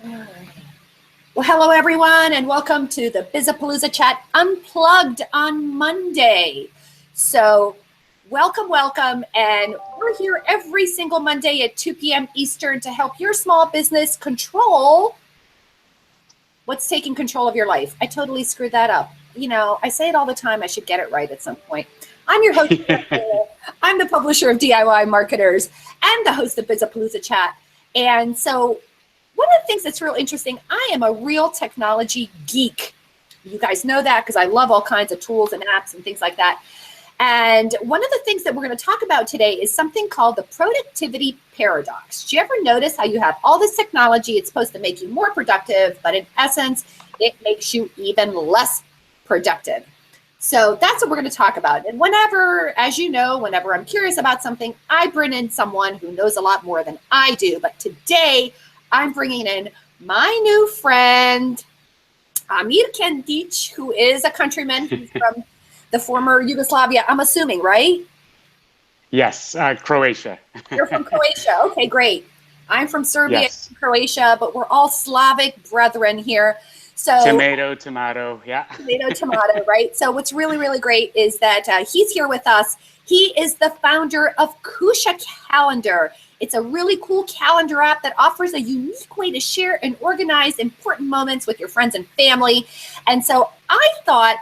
Well, hello everyone, and welcome to the Bizapalooza Chat Unplugged on Monday. So, welcome, and we're here every single Monday at 2 p.m. Eastern to help your small business control what's taking control of your life. I totally screwed that up. You know, I say it all the time. I should get it right at some point. I'm your host. I'm the publisher of DIY Marketers and the host of Bizapalooza Chat. And so, one of the things that's real interesting, I am a real technology geek. You guys know that because I love all kinds of tools and apps and things like that. And one of the things that we're going to talk about today is something called the productivity paradox. Do you ever notice how you have all this technology? It's supposed to make you more productive, but in essence, it makes you even less productive. So that's what we're going to talk about. And whenever, as you know, whenever I'm curious about something, I bring in someone who knows a lot more than I do. But today, I'm bringing in my new friend, Amir Kendic, who is a countryman. He's from the former Yugoslavia, I'm assuming, right? Yes, Croatia. You're from Croatia. Okay, great. I'm from Serbia, Yes. Croatia, but we're all Slavic brethren here. So Tomato, yeah. Tomato, right? So what's really, really great is that he's here with us. He is the founder of Kusha Calendar. It's a really cool calendar app that offers a unique way to share and organize important moments with your friends and family. And so I thought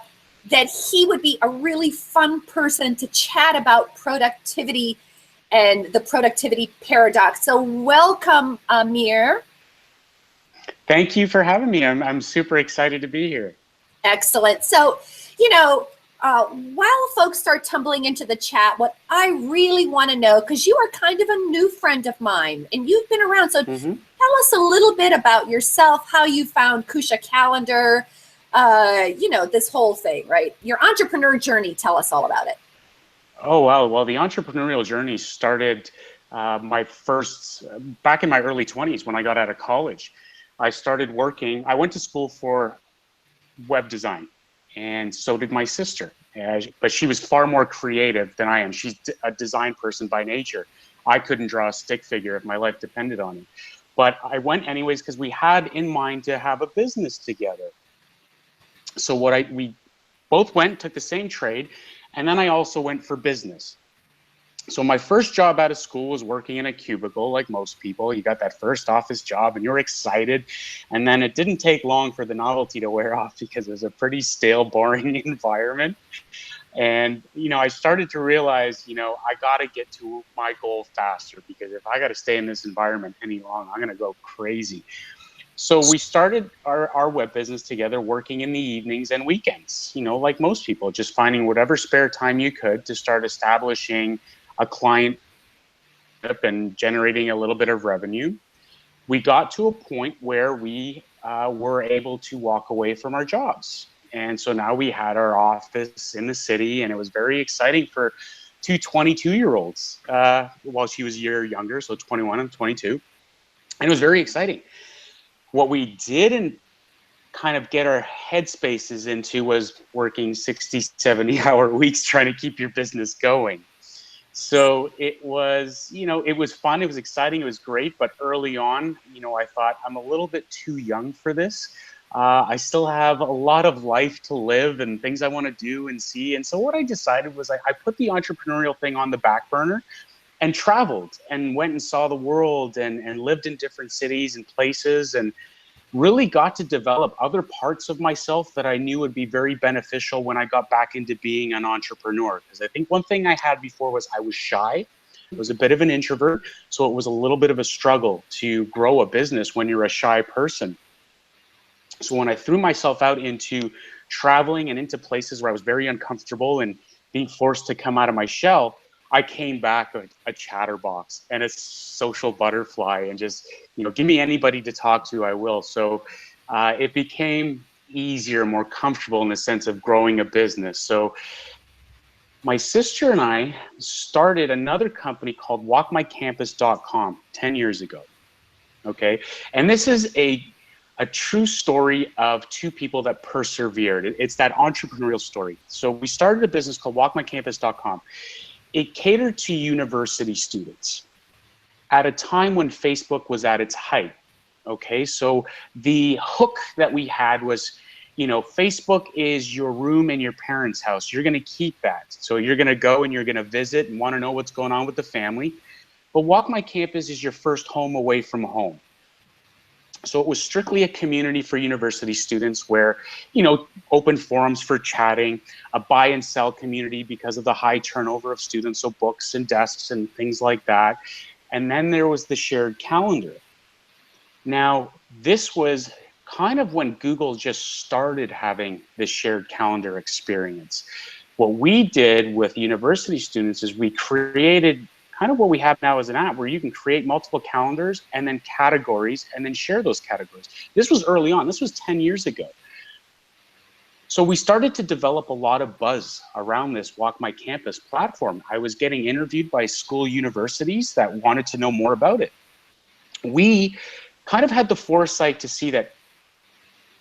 that he would be a really fun person to chat about productivity and the productivity paradox. So welcome, Amir. Thank you for having me. I'm super excited to be here. Excellent. So, you know, while folks start tumbling into the chat, what I really want to know, because you are kind of a new friend of mine and you've been around, so tell us a little bit about yourself, how you found Kusha Calendar, you know, this whole thing, right? Your entrepreneur journey, tell us all about it. Oh, wow. Well, the entrepreneurial journey started back in my early 20s when I got out of college. I started working, I went to school for web design. And so did my sister, but she was far more creative than I am. She's a design person by nature. I couldn't draw a stick figure if my life depended on it. But I went anyways because we had in mind to have a business together. So we both went, took the same trade, and then I also went for business. So my first job out of school was working in a cubicle, like most people. You got that first office job and you're excited. And then it didn't take long for the novelty to wear off because it was a pretty stale, boring environment. And, you know, I started to realize, you know, I got to get to my goal faster because if I got to stay in this environment any longer, I'm going to go crazy. So we started our web business together, working in the evenings and weekends, you know, like most people, just finding whatever spare time you could to start establishing a client and generating a little bit of revenue. We got to a point where we were able to walk away from our jobs. And so now we had our office in the city, and it was very exciting for two 22-year-olds. While she was a year younger, so 21 and 22. And it was very exciting. What we didn't kind of get our headspaces into was working 60, 70-hour weeks trying to keep your business going. So it was, you know, it was fun. It was exciting. It was great. But early on, you know, I thought I'm a little bit too young for this. I still have a lot of life to live and things I want to do and see. And so what I decided was I put the entrepreneurial thing on the back burner and traveled and went and saw the world and lived in different cities and places and really got to develop other parts of myself that I knew would be very beneficial when I got back into being an entrepreneur. Because I think one thing I had before was I was shy. I was a bit of an introvert. So it was a little bit of a struggle to grow a business when you're a shy person. So when I threw myself out into traveling and into places where I was very uncomfortable and being forced to come out of my shell, I came back like a chatterbox and a social butterfly and just, you know, give me anybody to talk to, I will. So it became easier, more comfortable in the sense of growing a business. So my sister and I started another company called walkmycampus.com 10 years ago. Okay. And this is a true story of two people that persevered. It's that entrepreneurial story. So we started a business called walkmycampus.com. It catered to university students at a time when Facebook was at its height. Okay, so the hook that we had was, you know, Facebook is your room in your parents' house. You're going to keep that. So you're going to go and you're going to visit and want to know what's going on with the family. But Walk My Campus is your first home away from home. So it was strictly a community for university students where, you know, open forums for chatting, a buy and sell community because of the high turnover of students, so books and desks and things like that. And then there was the shared calendar. Now, this was kind of when Google just started having this shared calendar experience. What we did with university students is we created kind of what we have now as an app where you can create multiple calendars and then categories and then share those categories. This was early on. This was 10 years ago. So we started to develop a lot of buzz around this Walk My Campus platform. I was getting interviewed by school universities that wanted to know more about it. We kind of had the foresight to see that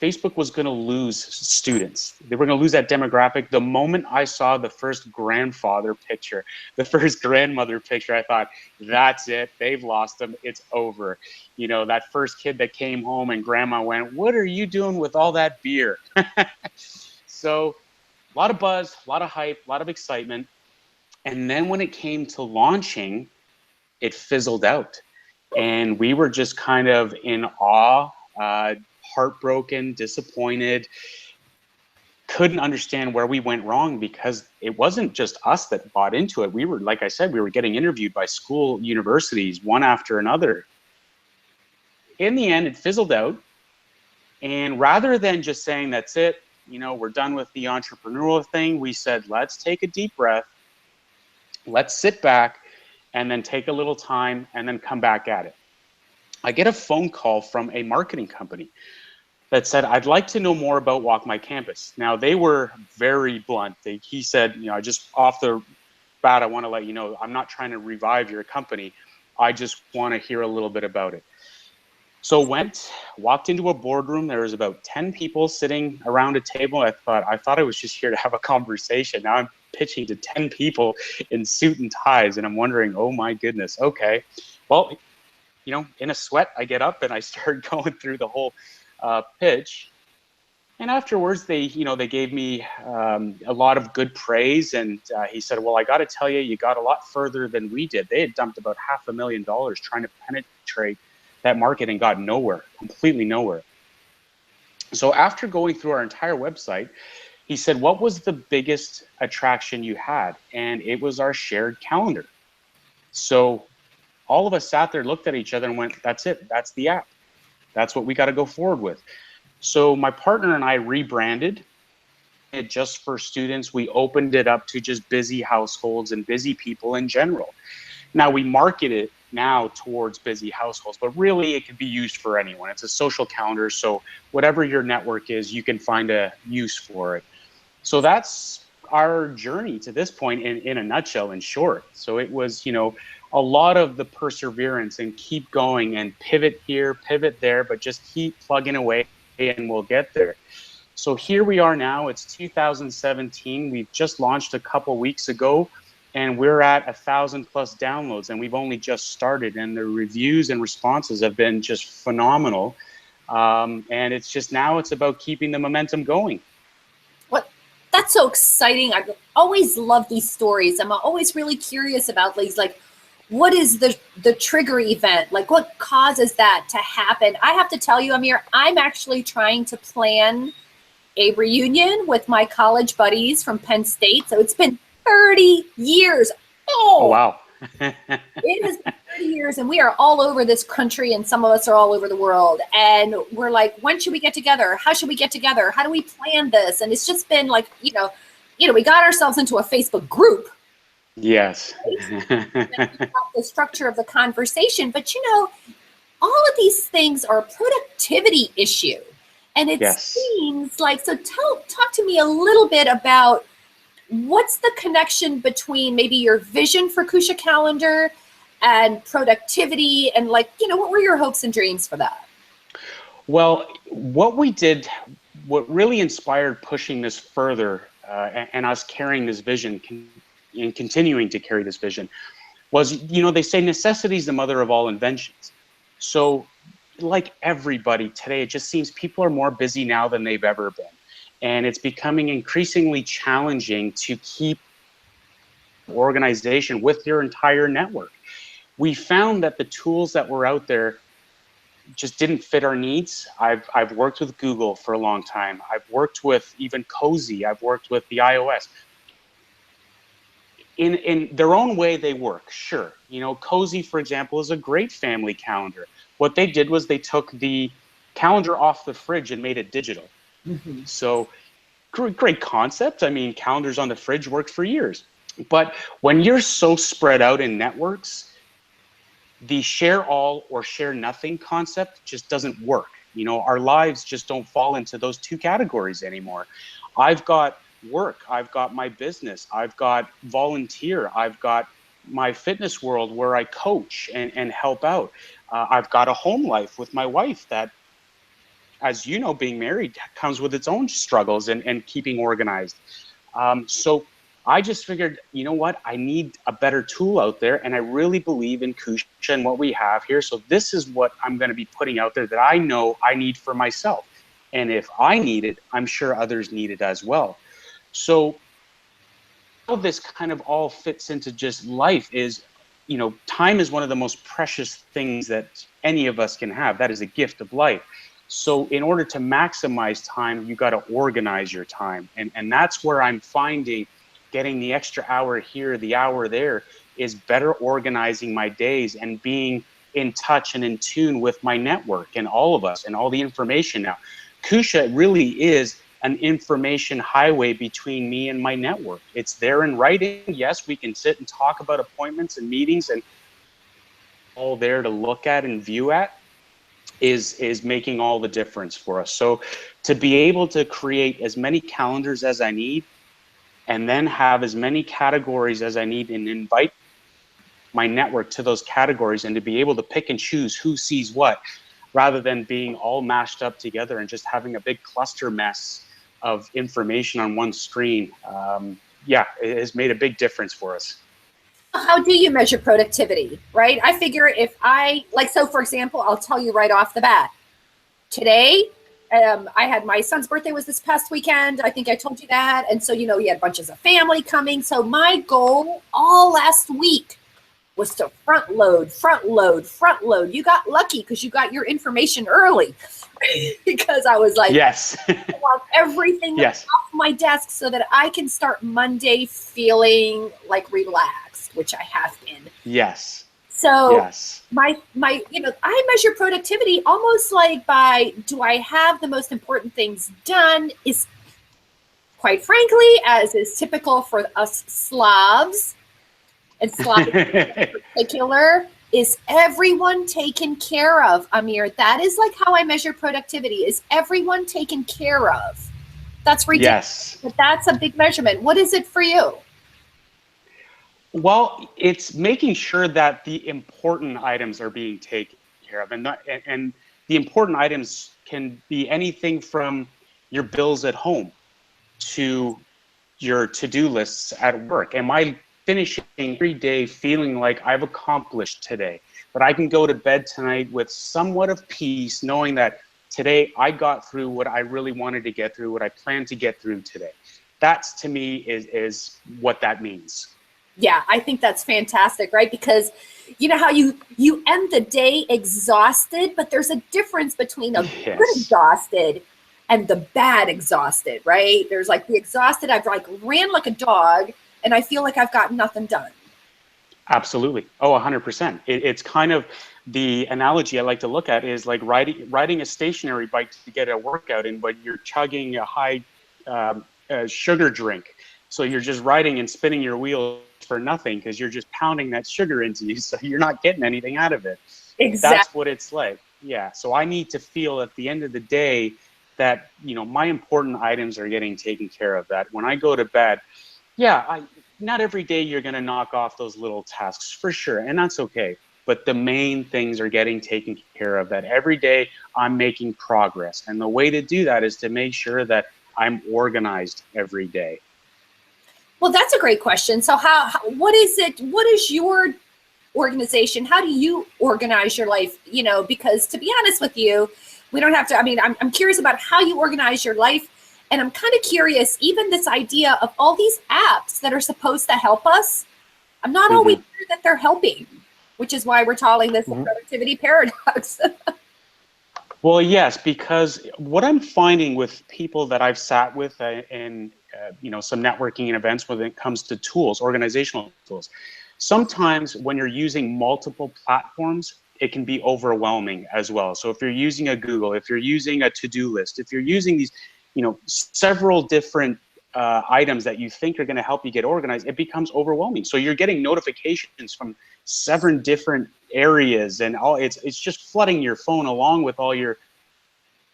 Facebook was going to lose students. They were going to lose that demographic. The moment I saw the first grandfather picture, the first grandmother picture, I thought, that's it. They've lost them. It's over. You know, that first kid that came home and grandma went, what are you doing with all that beer? So a lot of buzz, a lot of hype, a lot of excitement. And then when it came to launching, it fizzled out. And we were just kind of in awe, heartbroken, disappointed, couldn't understand where we went wrong because it wasn't just us that bought into it. We were, like I said, we were getting interviewed by school universities, one after another. In the end, it fizzled out. And rather than just saying, that's it, you know, we're done with the entrepreneurial thing, we said, let's take a deep breath, let's sit back, and then take a little time and then come back at it. I get a phone call from a marketing company that said, I'd like to know more about Walk My Campus. Now, they were very blunt. He said, you know, just off the bat, I want to let you know, I'm not trying to revive your company. I just want to hear a little bit about it. So walked into a boardroom. There was about 10 people sitting around a table. I thought I was just here to have a conversation. Now I'm pitching to 10 people in suit and ties, and I'm wondering, oh my goodness, okay. Well, you know, in a sweat, I get up and I start going through the whole pitch. And afterwards, they gave me a lot of good praise. And he said, well, I got to tell you, you got a lot further than we did. They had dumped about $500,000 trying to penetrate that market and got nowhere, completely nowhere. So after going through our entire website, he said, what was the biggest attraction you had? And it was our shared calendar. So all of us sat there, looked at each other and went, that's it, that's the app. That's what we got to go forward with. So my partner and I rebranded it just for students. We opened it up to just busy households and busy people in general. Now we market it now towards busy households, but really it could be used for anyone. It's a social calendar, so whatever your network is, you can find a use for it. So that's our journey to this point in a nutshell, in short. So it was, you know, a lot of the perseverance and keep going and pivot here, pivot there, but just keep plugging away and we'll get there. So here we are now. It's 2017. We've just launched a couple weeks ago, and we're at 1,000+ downloads, and we've only just started, and the reviews and responses have been just phenomenal. And it's just now it's about keeping the momentum going. What? That's so exciting. I always love these stories. I'm always really curious about these, like, what is the trigger event? Like, what causes that to happen? I have to tell you, Amir, I'm actually trying to plan a reunion with my college buddies from Penn State. So it's been 30 years. Oh wow. It has been 30 years, and we are all over this country, and some of us are all over the world. And we're like, when should we get together? How should we get together? How do we plan this? And it's just been like, you know, we got ourselves into a Facebook group. Yes. The structure of the conversation, but you know, all of these things are a productivity issue, and it seems like, so talk to me a little bit about what's the connection between maybe your vision for Kusha Calendar and productivity, and, like, you know, what were your hopes and dreams for that? Well, what we did, what really inspired pushing this further and us carrying this vision and continuing to carry this vision was, you know, they say necessity is the mother of all inventions. So like everybody today, it just seems people are more busy now than they've ever been. And it's becoming increasingly challenging to keep organization with your entire network. We found that the tools that were out there just didn't fit our needs. I've worked with Google for a long time. I've worked with even Cozy. I've worked with the iOS. In their own way, they work, sure. You know, Cozy, for example, is a great family calendar. What they did was they took the calendar off the fridge and made it digital. Mm-hmm. So great concept. I mean, calendars on the fridge worked for years. But when you're so spread out in networks, the share all or share nothing concept just doesn't work. You know, our lives just don't fall into those two categories anymore. I've got work, I've got my business, I've got volunteer, I've got my fitness world where I coach and help out. I've got a home life with my wife that, as you know, being married comes with its own struggles and keeping organized. So I just figured, you know what, I need a better tool out there, and I really believe in Kusha and what we have here. So this is what I'm going to be putting out there that I know I need for myself. And if I need it, I'm sure others need it as well. So how this kind of all fits into just life is, you know, time is one of the most precious things that any of us can have. That is a gift of life. So in order to maximize time, you got to organize your time. And that's where I'm finding getting the extra hour here, the hour there, is better organizing my days and being in touch and in tune with my network and all of us and all the information now. Kusha really is an information highway between me and my network. It's there in writing. Yes, we can sit and talk about appointments and meetings and all there to look at and view at is making all the difference for us. So to be able to create as many calendars as I need, and then have as many categories as I need and invite my network to those categories, and to be able to pick and choose who sees what, rather than being all mashed up together and just having a big cluster mess of information on one screen. Yeah, it has made a big difference for us. How do you measure productivity, right? I figure if so for example, I'll tell you right off the bat, today, I had my son's birthday was this past weekend. I think I told you that. And so, you know, he had bunches of family coming. So my goal all last week was to front load. You got lucky because you got your information early because I was like, yes, I want everything yes, off my desk so that I can start Monday feeling like relaxed, which I have been. yes. So yes. my, you know, I measure productivity almost like by, do I have the most important things done? Is, quite frankly, as is typical for us Slavs, and Slavic in particular, is everyone taken care of, Amir? That is like how I measure productivity. Is everyone taken care of? That's ridiculous, yes. but that's a big measurement. What is it for you? Well, it's making sure that the important items are being taken care of, and the important items can be anything from your bills at home to your to-do lists at work. Am I finishing every day feeling like I've accomplished today? But I can go to bed tonight with somewhat of peace, knowing that today I got through what I really wanted to get through, what I planned to get through today. That's, to me, is what that means. Yeah, I think that's fantastic, right? Because you know how you end the day exhausted, but there's a difference between a Yes. good exhausted and the bad exhausted, right? There's like the exhausted, I've like ran like a dog and I feel like I've got nothing done. Absolutely. Oh, 100%. It's kind of the analogy I like to look at is like riding a stationary bike to get a workout in, but you're chugging a high sugar drink. So you're just riding and spinning your wheels for nothing because you're just pounding that sugar into you. So you're not getting anything out of it. Exactly. That's what it's like. Yeah. So I need to feel at the end of the day that, you know, my important items are getting taken care of. That when I go to bed, yeah, not every day you're going to knock off those little tasks for sure. And that's okay. But the main things are getting taken care of, that every day I'm making progress. And the way to do that is to make sure that I'm organized every day. Well, that's a great question. So what is it? What is your organization. How do you organize your life? Because to be honest with you, we don't have to, I'm curious about how you organize your life. And I'm kind of curious, even this idea of all these apps that are supposed to help us, I'm not always sure that they're helping, which is why we're calling this the productivity paradox. Well, yes, because what I'm finding with people that I've sat with in some networking and events when it comes to tools, organizational tools, sometimes when you're using multiple platforms, it can be overwhelming as well. So if you're using a Google, if you're using a to-do list, if you're using these, several different items that you think are going to help you get organized, it becomes overwhelming. So you're getting notifications from 7 different areas, and it's just flooding your phone along with all your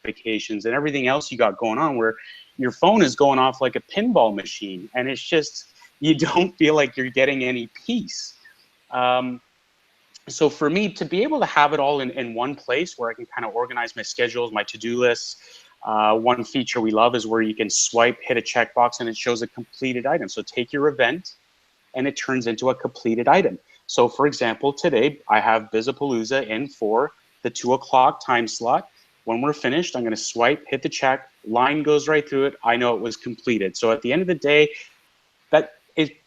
notifications and everything else you got going on, where your phone is going off like a pinball machine, and it's just, you don't feel like you're getting any peace. So for me to be able to have it all in one place where I can kind of organize my schedules, my to-do lists, one feature we love is where you can swipe, hit a checkbox, and it shows a completed item. So take your event and it turns into a completed item. So for example, today I have Bizapalooza in for the 2 o'clock time slot. When we're finished, I'm going to swipe, hit the check, line goes right through it. I know it was completed. So at the end of the day,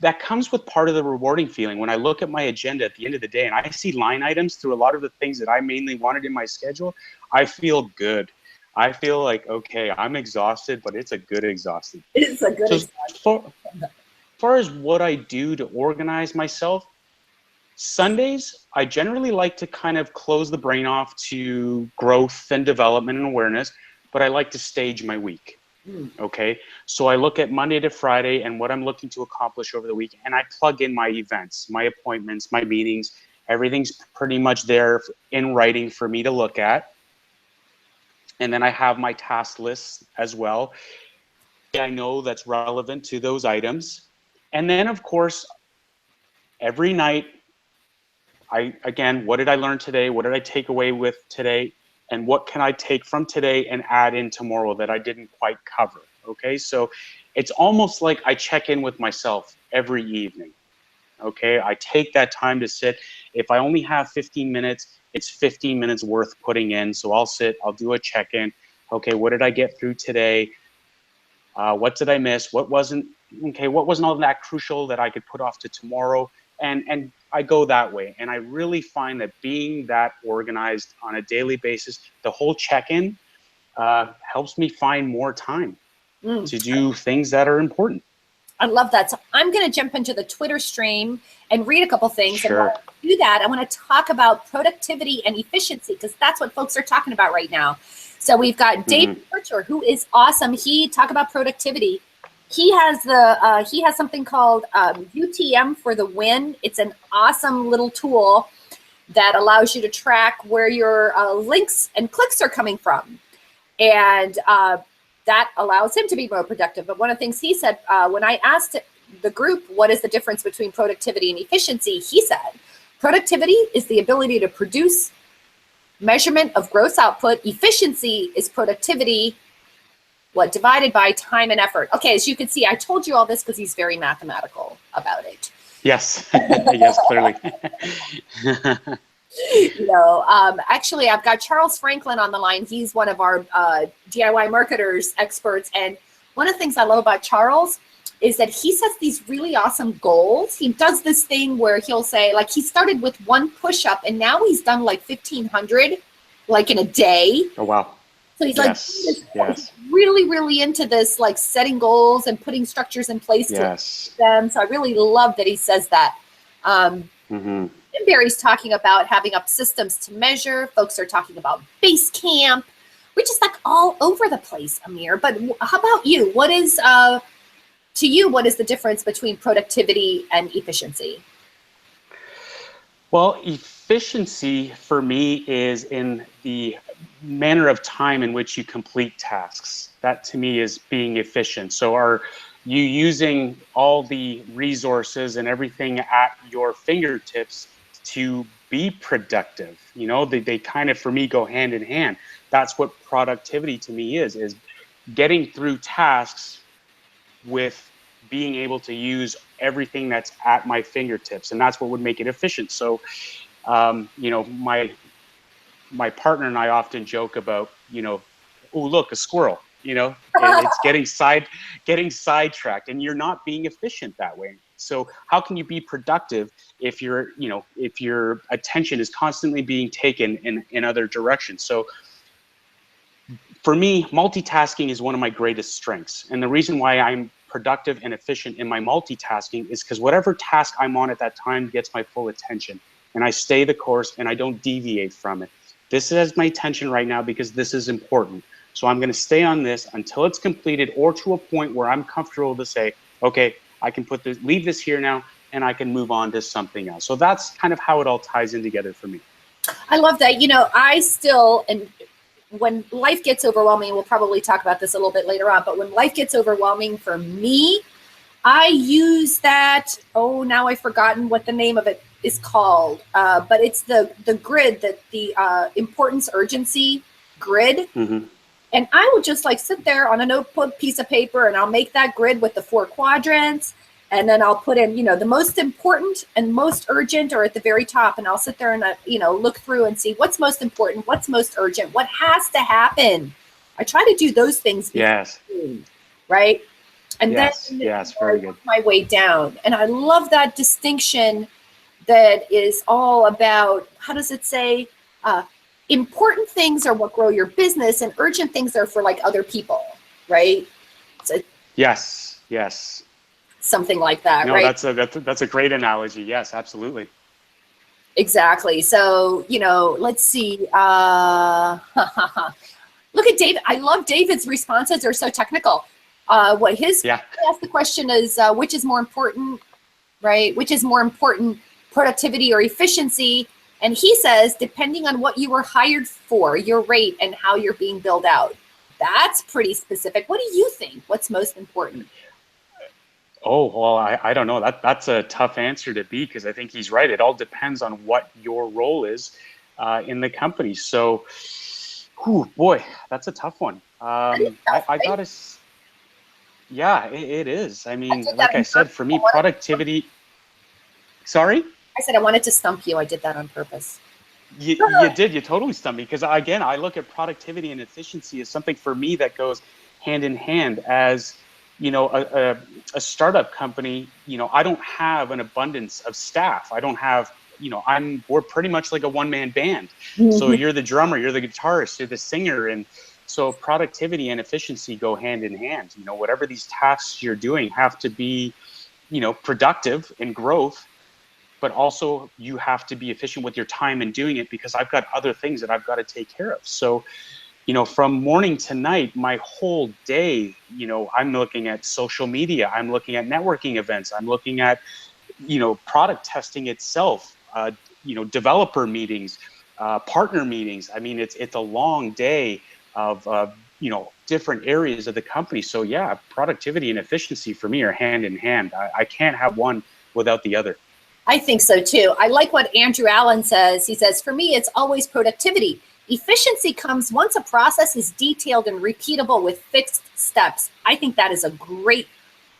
that comes with part of the rewarding feeling. When I look at my agenda at the end of the day and I see line items through a lot of the things that I mainly wanted in my schedule, I feel good. I feel like, okay, I'm exhausted, but it's a good exhausted. It's a good exhausted. As far as what I do to organize myself, Sundays, I generally like to kind of close the brain off to growth and development and awareness, but I like to stage my week. Okay, so I look at Monday to Friday and what I'm looking to accomplish over the week, and I plug in my events, my appointments, my meetings. Everything's pretty much there in writing for me to look at. And then I have my task lists as well. I know that's relevant to those items. And then, of course, every night, what did I learn today? What did I take away with today? And what can I take from today and add in tomorrow that I didn't quite cover? Okay, so it's almost like I check in with myself every evening. Okay, I take that time to sit. If I only have 15 minutes, it's 15 minutes worth putting in. So I'll sit, I'll do a check-in. Okay, what did I get through today? What did I miss? What wasn't all that crucial that I could put off to tomorrow? And I go that way. And I really find that being that organized on a daily basis, the whole check-in helps me find more time to do things that are important. I love that. So I'm going to jump into the Twitter stream and read a couple things. Sure. And while I do that, I want to talk about productivity and efficiency, because that's what folks are talking about right now. So we've got Dave Butcher, who is awesome. He talk about productivity. He has something called UTM for the win. It's an awesome little tool that allows you to track where your links and clicks are coming from. And that allows him to be more productive. But one of the things he said, when I asked the group, what is the difference between productivity and efficiency? He said, productivity is the ability to produce, measurement of gross output. Efficiency is productivity, divided by time and effort. Okay, as you can see, I told you all this because he's very mathematical about it. Yes, yes, clearly. Actually, I've got Charles Franklin on the line. He's one of our DIY marketers experts. And one of the things I love about Charles is that he sets these really awesome goals. He does this thing where he'll say, he started with 1 push-up and now he's done 1,500 in a day. Oh, wow. So he's really, really into this, setting goals and putting structures in place to them. So I really love that he says that. Barry's talking about having up systems to measure. Folks are talking about Basecamp. We're just all over the place, Amir. But how about you? What is, to you, what is the difference between productivity and efficiency? Well, efficiency for me is in the manner of time in which you complete tasks. That to me is being efficient. So are you using all the resources and everything at your fingertips to be productive? They kind of, for me, go hand in hand. That's what productivity to me is getting through tasks with being able to use everything that's at my fingertips, and that's what would make it efficient. So, you know, my partner and I often joke about, you know, oh, look, a squirrel, you know, it's getting sidetracked, and you're not being efficient that way. So how can you be productive if if your attention is constantly being taken in other directions? So for me, multitasking is one of my greatest strengths. And the reason why I'm productive and efficient in my multitasking is because whatever task I'm on at that time gets my full attention, and I stay the course and I don't deviate from it. This has my attention right now because this is important. So I'm going to stay on this until it's completed, or to a point where I'm comfortable to say, okay, I can leave this here now, and I can move on to something else. So that's kind of how it all ties in together for me. I love that. You know, I still, and when life gets overwhelming, we'll probably talk about this a little bit later on, but when life gets overwhelming for me, I use that, oh, now I've forgotten what the name of it is called, but it's the grid, the importance urgency grid. Mm-hmm. And I will just like sit there on a notebook piece of paper, and I'll make that grid with the 4 quadrants. And then I'll put in, you know, the most important and most urgent are at the very top. And I'll sit there and, you know, look through and see what's most important, what's most urgent, what has to happen. I try to do those things. Yes. Right. And yes. then yes, very good. work my way down. And I love that distinction that is all about, how does it say? Important things are what grow your business, and urgent things are for like other people, right? So yes. Something like that, no, right? That's a great analogy. Yes, absolutely. Exactly. So, you know, let's see. Look at David. I love David's responses. They're so technical. He asked the question is, which is more important, right? Which is more important, productivity or efficiency? And he says, depending on what you were hired for, your rate, and how you're being billed out. That's pretty specific. What do you think? What's most important? Oh, well, I don't know. That's a tough answer to be, because I think he's right. It all depends on what your role is in the company. So, boy, that's a tough one. I gotta, yeah, it is. I mean, like I said, for me, productivity. Sorry? I said I wanted to stump you. I did that on purpose. You did. You totally stumped me, because again, I look at productivity and efficiency as something for me that goes hand in hand. As you know, a startup company, you know, I don't have an abundance of staff. I don't have, you know, we're pretty much like a one-man band. Mm-hmm. So you're the drummer, you're the guitarist, you're the singer, and so productivity and efficiency go hand in hand. You know, whatever these tasks you're doing have to be, you know, productive and growth, but also you have to be efficient with your time in doing it, because I've got other things that I've got to take care of. So, you know, from morning to night, my whole day, you know, I'm looking at social media, I'm looking at networking events, I'm looking at, you know, product testing itself, you know, developer meetings, partner meetings. I mean, it's a long day of, you know, different areas of the company. So yeah, productivity and efficiency for me are hand in hand. I can't have one without the other. I think so too. I like what Andrew Allen says. He says, for me, it's always productivity. Efficiency comes once a process is detailed and repeatable with fixed steps. I think that is a great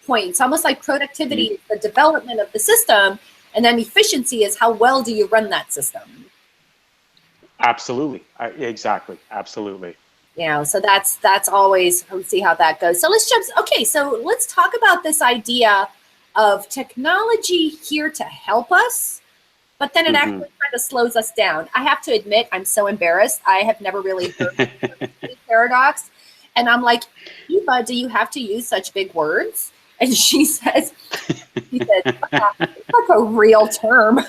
point. It's almost like productivity is the development of the system, and then efficiency is how well do you run that system. Absolutely. Exactly. Absolutely. You know, so that's always, we'll see how that goes. So let's talk about this idea of technology here to help us, but then it actually kind of slows us down. I have to admit, I'm so embarrassed. I have never really heard of the paradox. And I'm like, Eva, do you have to use such big words? And she said, it's like a real term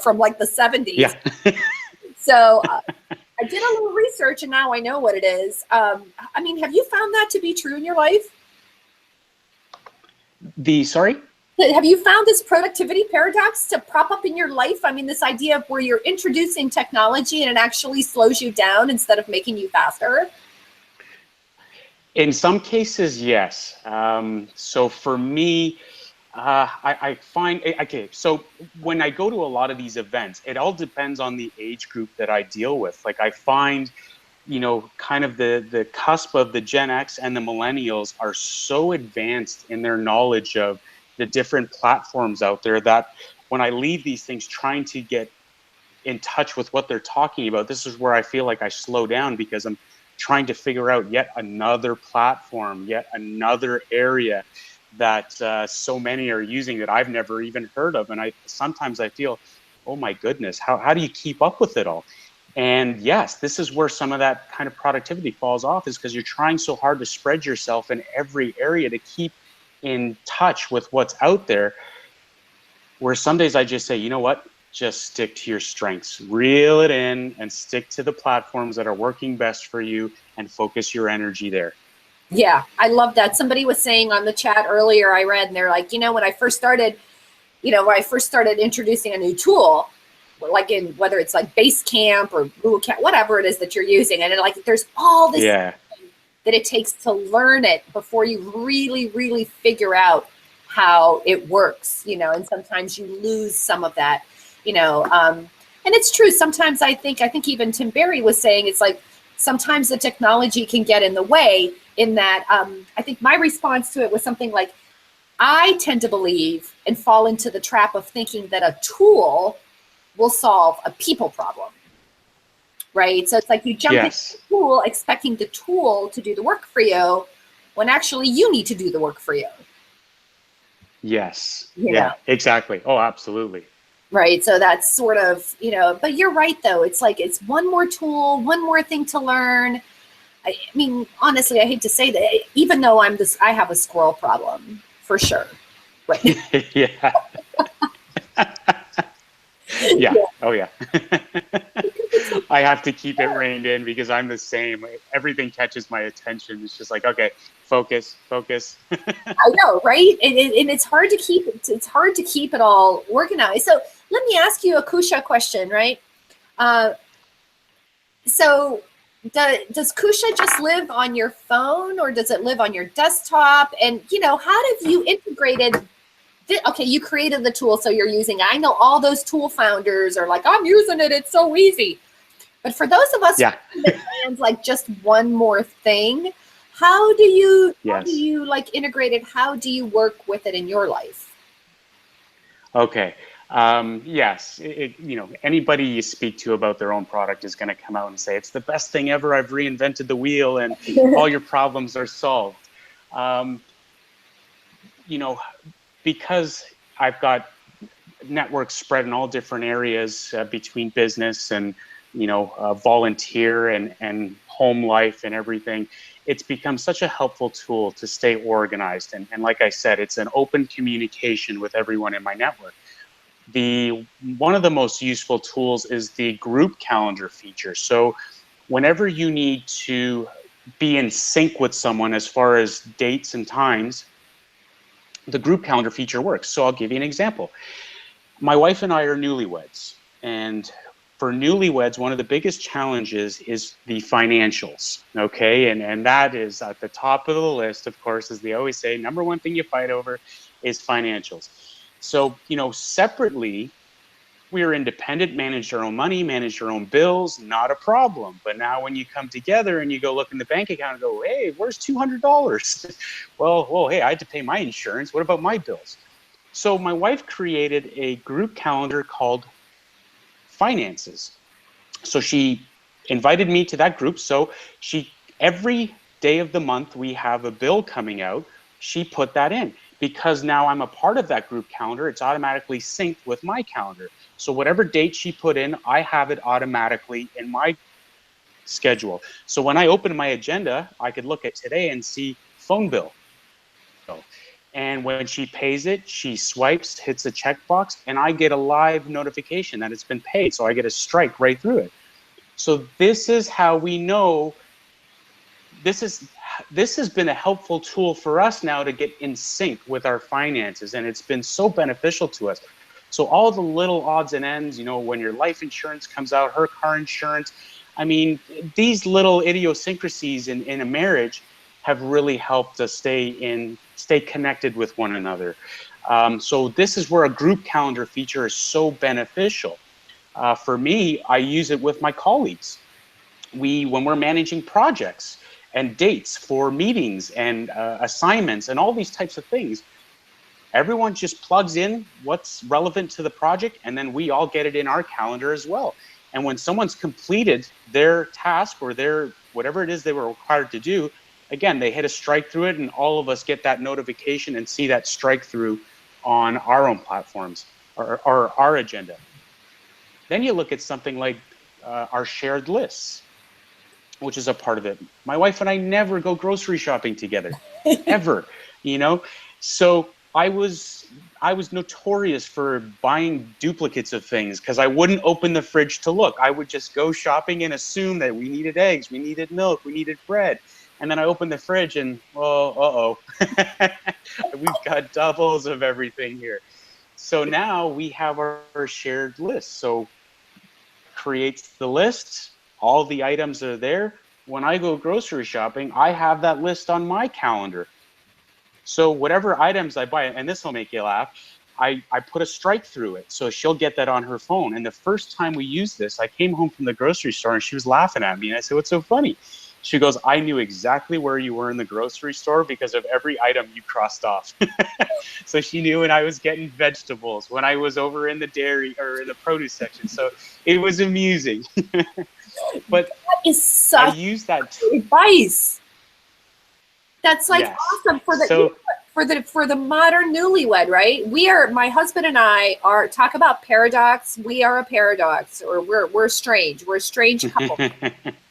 from like the 70s. Yeah. So I did a little research, and now I know what it is. I mean, have you found that to be true in your life? Sorry? Have you found this productivity paradox to prop up in your life? I mean, this idea of where you're introducing technology and it actually slows you down instead of making you faster? In some cases, yes. So for me, I find, okay, so when I go to a lot of these events, it all depends on the age group that I deal with. Like I find, kind of the cusp of the Gen X and the millennials are so advanced in their knowledge of the different platforms out there that when I leave these things trying to get in touch with what they're talking about, this is where I feel like I slow down, because I'm trying to figure out yet another platform, yet another area that so many are using that I've never even heard of. And sometimes I feel, oh my goodness, how do you keep up with it all? And yes, this is where some of that kind of productivity falls off, is because you're trying so hard to spread yourself in every area to keep in touch with what's out there, where some days I just say, you know what, just stick to your strengths, reel it in and stick to the platforms that are working best for you and focus your energy there. Yeah, I love that. Somebody was saying on the chat earlier, I read, and they're like, when I first started, when I first started introducing a new tool, like in whether it's like Basecamp or Google Camp, whatever it is that you're using, and like there's all this that it takes to learn it before you really, really figure out how it works, and sometimes you lose some of that, and it's true. Sometimes I think even Tim Berry was saying, it's like sometimes the technology can get in the way, in that I think my response to it was something like, I tend to believe and fall into the trap of thinking that a tool will solve a people problem, right? So it's like you jump into the tool expecting the tool to do the work for you, when actually you need to do the work for you. Yes. Yeah, exactly. Oh, absolutely. Right. So that's sort of, but you're right, though. It's like, it's one more tool, one more thing to learn. I mean, honestly, I hate to say that, even though I have a squirrel problem for sure. Right. Yeah. Yeah. Oh, yeah. I have to keep it reined in, because I'm the same. Everything catches my attention. It's just like, okay, focus. I know, right? And it's hard to keep it all organized. So let me ask you a Kusha question, right? So does Kusha just live on your phone, or does it live on your desktop? And how have you integrated? Okay, you created the tool, so you're using it. I know all those tool founders are like, I'm using it, it's so easy. But for those of us who plans like just one more thing, how do you like integrate it? How do you work with it in your life? Okay. Yes. Anybody you speak to about their own product is going to come out and say, it's the best thing ever. I've reinvented the wheel and all your problems are solved. Because I've got networks spread in all different areas between business and, volunteer and home life and everything, it's become such a helpful tool to stay organized. And like I said, it's an open communication with everyone in my network. One of the most useful tools is the group calendar feature. So whenever you need to be in sync with someone as far as dates and times, the group calendar feature works. So I'll give you an example. My wife and I are newlyweds, and for newlyweds, one of the biggest challenges is the financials, okay? And that is at the top of the list, of course, as they always say, number one thing you fight over is financials. So, separately, we're independent, managed our own money, managed our own bills, not a problem. But now when you come together and you go look in the bank account and go, hey, where's $200? Well, hey, I had to pay my insurance. What about my bills? So my wife created a group calendar called Finances. So she invited me to that group. So every day of the month, we have a bill coming out. She put that in. Because now I'm a part of that group calendar, it's automatically synced with my calendar. So whatever date she put in, I have it automatically in my schedule. So when I open my agenda, I could look at today and see phone bill. And when she pays it, she swipes, hits a checkbox, and I get a live notification that it's been paid. So I get a strike right through it. So this is how we know this has been a helpful tool for us now to get in sync with our finances, and it's been so beneficial to us. So all the little odds and ends, when your life insurance comes out, her car insurance, I mean, these little idiosyncrasies in a marriage have really helped us stay connected with one another. So this is where a group calendar feature is so beneficial. For me, I use it with my colleagues. when we're managing projects and dates for meetings and assignments and all these types of things, everyone just plugs in what's relevant to the project, and then we all get it in our calendar as well. And when someone's completed their task or their whatever it is they were required to do, again, they hit a strike through it, and all of us get that notification and see that strike through on our own platforms or our agenda. Then you look at something like our shared lists, which is a part of it. My wife and I never go grocery shopping together, ever, you know? So I was notorious for buying duplicates of things because I wouldn't open the fridge to look. I would just go shopping and assume that we needed eggs, we needed milk, we needed bread. And then I opened the fridge and, well, we've got doubles of everything here. So now we have our shared list. So creates the list, all the items are there. When I go grocery shopping, I have that list on my calendar. So whatever items I buy, and this will make you laugh, I put a strike through it. So she'll get that on her phone. And the first time we used this, I came home from the grocery store and she was laughing at me. And I said, "What's so funny?" She goes, "I knew exactly where you were in the grocery store because of every item you crossed off." So she knew when I was getting vegetables, when I was over in the dairy or in the produce section. So it was amusing. But that is such I use that advice. That's like yes. awesome for the So, for the modern newlywed, right? My husband and I are, talk about paradox. We are a paradox, or we're strange. We're a strange couple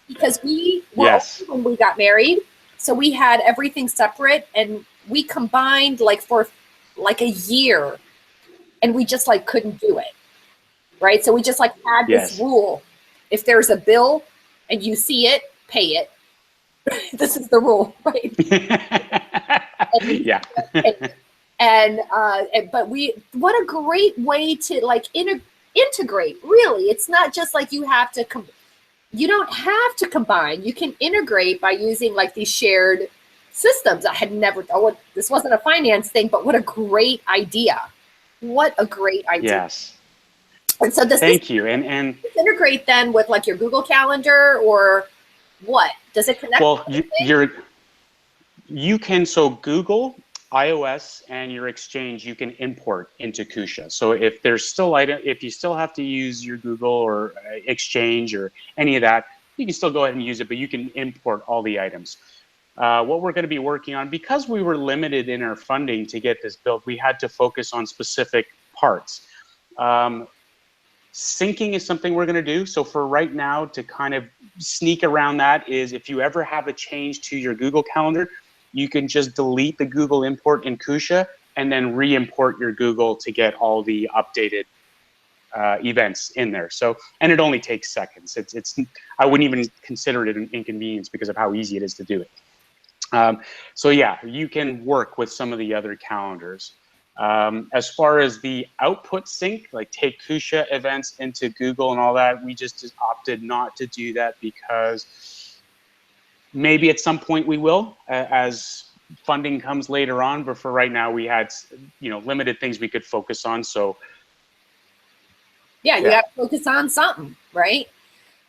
because we were yes. old when we got married, so we had everything separate, and we combined like for like a year, and we just like couldn't do it, right? So we just like had this Yes. rule: if there's a bill and you see it, pay it. This is the rule, right? Yeah. But what a great way to like integrate. Really, it's not just like you have to you don't have to combine. You can integrate by using like these shared systems. I had never thought this wasn't a finance thing, but what a great idea! What a great idea! Yes. And so Thank you. And integrate then with like your Google Calendar, or what? Does it connect? well, you can, so Google, iOS, and your Exchange, you can import into Kusha. So if there's still if you still have to use your Google or Exchange or any of that, you can still go ahead and use it, but you can import all the items. What we're going to be working on, because we were limited in our funding to get this built, we had to focus on specific parts. Syncing is something we're going to do. So for right now, to kind of sneak around that, is if you ever have a change to your Google Calendar, you can just delete the Google import in Kusha and then re-import your Google to get all the updated events in there. So, and it only takes seconds. I wouldn't even consider it an inconvenience because of how easy it is to do it. So yeah, you can work with some of the other calendars. As far as the output sync, like take Kusha events into Google and all that, we just opted not to do that because maybe at some point we will, as funding comes later on. But for right now, we had, limited things we could focus on. So yeah, you got to focus on something, right?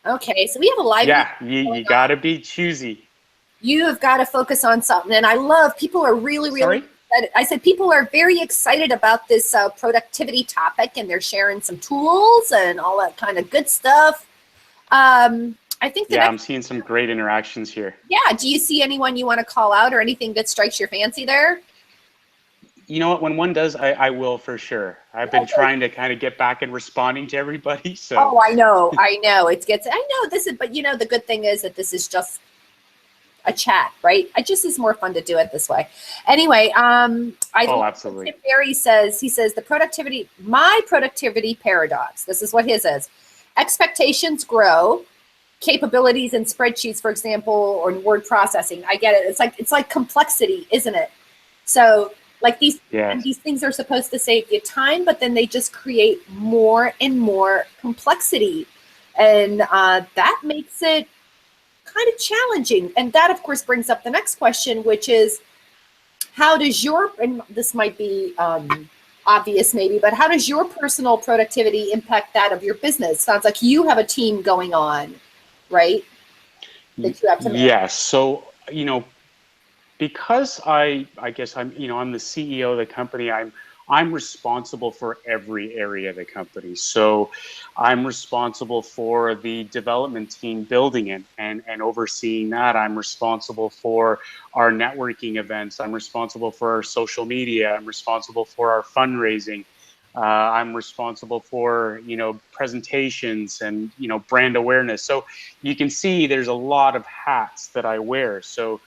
Okay, so we have a live. Yeah, you got to be choosy. You have got to focus on something, and I love people are really. Sorry? I said people are very excited about this productivity topic, and they're sharing some tools and all that kind of good stuff. I think I'm seeing some great interactions here. Yeah, do you see anyone you want to call out or anything that strikes your fancy there? You know what? When one does, I will for sure. I've been trying to kind of get back and responding to everybody. So. Oh, I know. I know this is, but the good thing is that this is just a chat, right? It just is more fun to do it this way. Anyway, absolutely. Tim Barry says, my productivity paradox. This is what his is. Expectations grow, capabilities in spreadsheets, for example, or in word processing. I get it. It's like complexity, isn't it? So like these things are supposed to save you time, but then they just create more and more complexity. And that makes it kind of challenging. And that, of course, brings up the next question, which is, how does and this might be obvious maybe, but how does your personal productivity impact that of your business? Sounds like you have a team going on, right? that you have to manage? Yes. So, because I guess I'm the CEO of the company. I'm responsible for every area of the company. So I'm responsible for the development team building it and overseeing that. I'm responsible for our networking events. I'm responsible for our social media. I'm responsible for our fundraising. I'm responsible for presentations and brand awareness. So you can see there's a lot of hats that I wear. So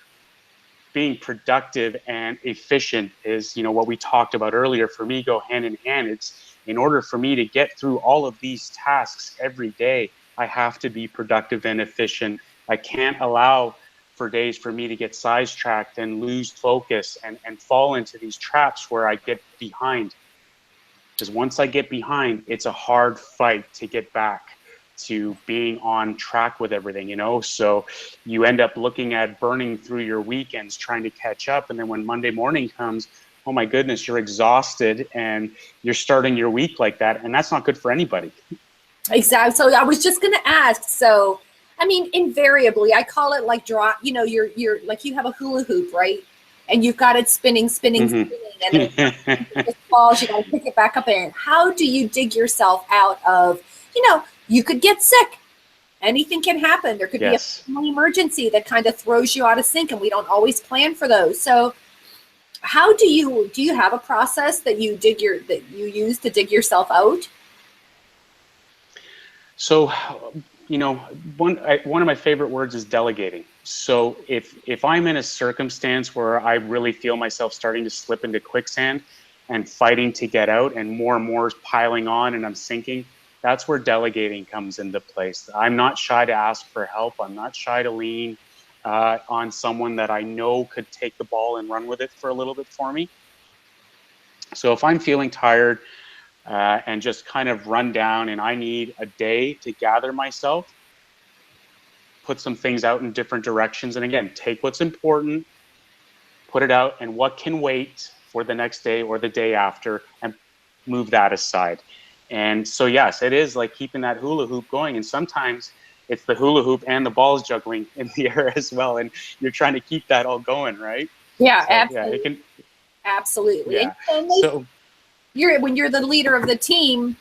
being productive and efficient is what we talked about earlier. For me, go hand in hand. It's in order for me to get through all of these tasks every day, I have to be productive and efficient. I can't allow for days for me to get sidetracked and lose focus and fall into these traps where I get behind. Because once I get behind, it's a hard fight to get back to being on track with everything, So you end up looking at burning through your weekends trying to catch up. And then when Monday morning comes, oh my goodness, you're exhausted and you're starting your week like that. And that's not good for anybody. Exactly. So I was just going to ask. So, I mean, invariably, I call it like you're like you have a hula hoop, right? And you've got it spinning, spinning, Mm-hmm. spinning, and then it just falls. You got to pick it back up in. How do you dig yourself out of, you could get sick. Anything can happen. There could Yes. be a family emergency that kind of throws you out of sync, and we don't always plan for those. So how do you have a process that you use to dig yourself out? So, one of my favorite words is delegating. So if I'm in a circumstance where I really feel myself starting to slip into quicksand and fighting to get out and more is piling on and I'm sinking, that's where delegating comes into place. I'm not shy to ask for help. I'm not shy to lean on someone that I know could take the ball and run with it for a little bit for me. So if I'm feeling tired and just kind of run down and I need a day to gather myself, put some things out in different directions. And again, take what's important, put it out, and what can wait for the next day or the day after, and move that aside. And so, yes, it is like keeping that hula hoop going. And sometimes it's the hula hoop and the balls juggling in the air as well. And you're trying to keep that all going, right? Yeah, So, absolutely. yeah, it can. Absolutely. Yeah. And So when you're the leader of the team,